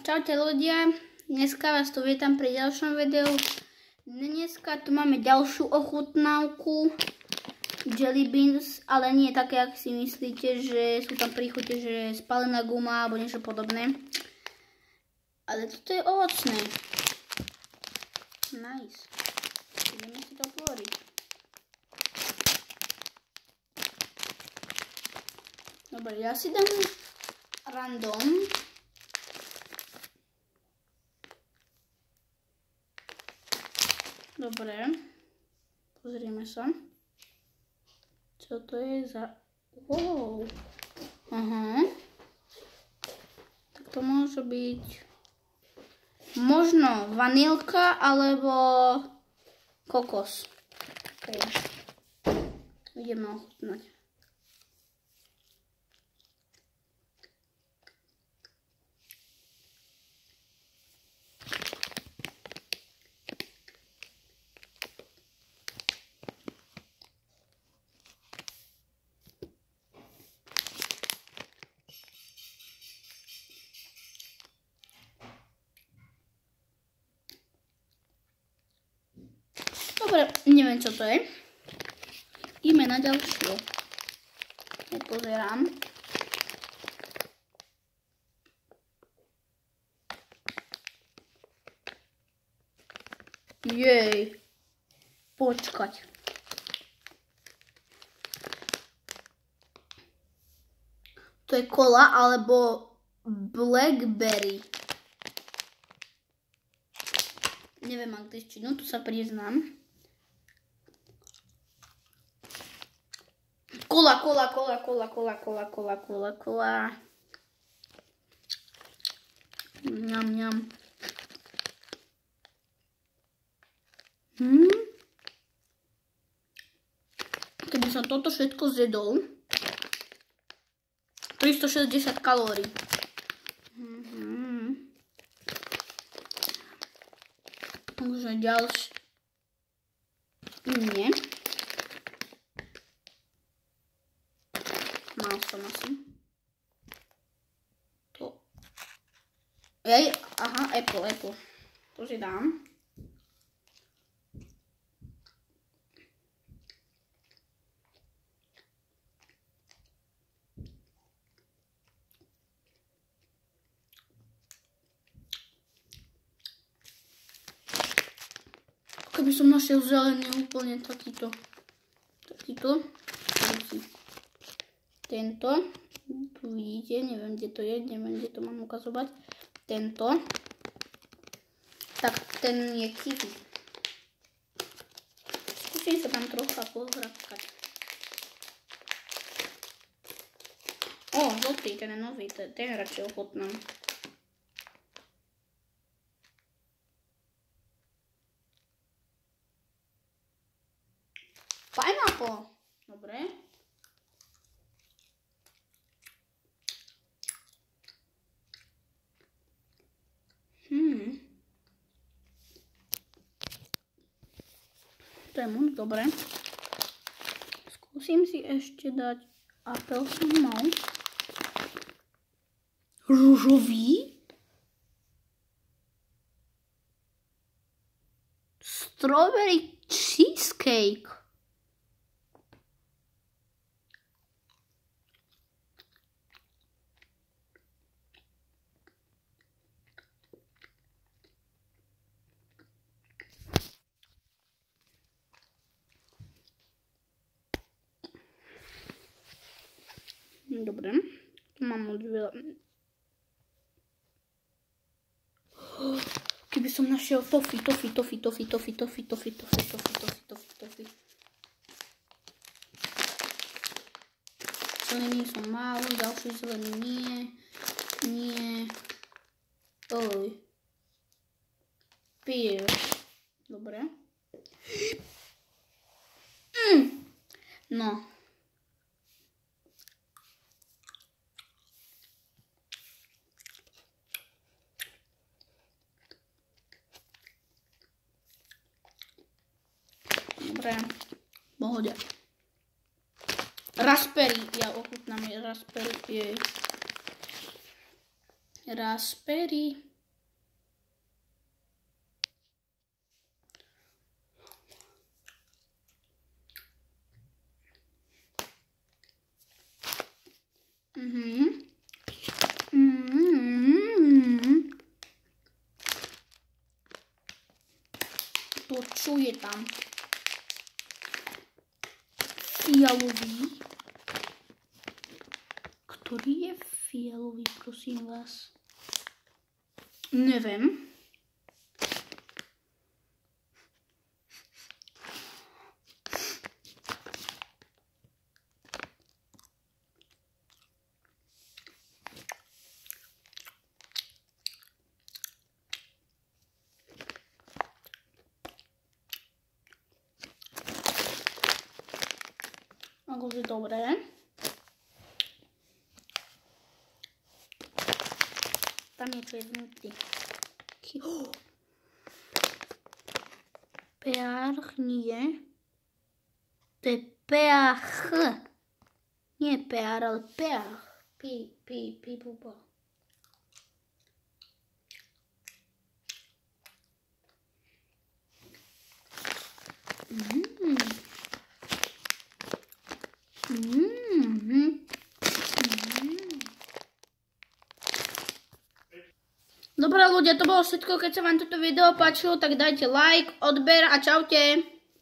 Čaute ľudia, dneska vás tu vítam pri ďalšom videu. Dneska tu máme ďalšiu ochutnávku Jelly Beans, ale nie také, ak si myslíte, že sú tam príchute, že spálená guma alebo niečo podobné. Ale toto je ovocné. Nice. Ideme si to otvoriť. Dobre, ja si dám random. Dobre, pozrieme sa, čo to je za... Wow. Aha. Tak to môže byť možno vanilka alebo kokos. Okay. Ideme ochutnať. Dobre, neviem čo to je. Ideme na ďalšiu. Ja pozerám. Jej. Počkať. To je kola alebo blackberry. Neviem angličtinu, tu sa priznám. Kola. Ňam. Keby som toto všetko zjedol, 360 kalórií. Takže ďalšie. Nie. Mal som asi. To. Aha, Apple. To si dám. Keby som našiel zelený úplne takýto. Tento, tu vidíte, neviem kde to je, neviem kde to mám ukazovať. Tento, tak ten je kiwi. Skúsim sa tam trocha pozhrabkať. Žltý, ten je nový, ten radšej ochutnám. Pineapple, dobre. To je moc dobre. Skúsim si ešte dať apelsín mal. Ružový. Strawberry cheesecake. Dobre, tu mám moc veľa. Keby som našiel toffee. Zelený som mal, ďalší zelený nie. Pear. Dobre. No. Dobre, pohode. Raspberry, ja ochutnám raspberry. Raspberry. To čo je tam? Fialový. Ktorý je fialový, prosím vás? Neviem. Akože dobré. Tam je to vnútri. Peach nie. To je peach. Nie peár, ale peach. Buba. Dobre ľudia, to bolo všetko. Keď sa vám toto video páčilo, tak dajte like, odber a čaute.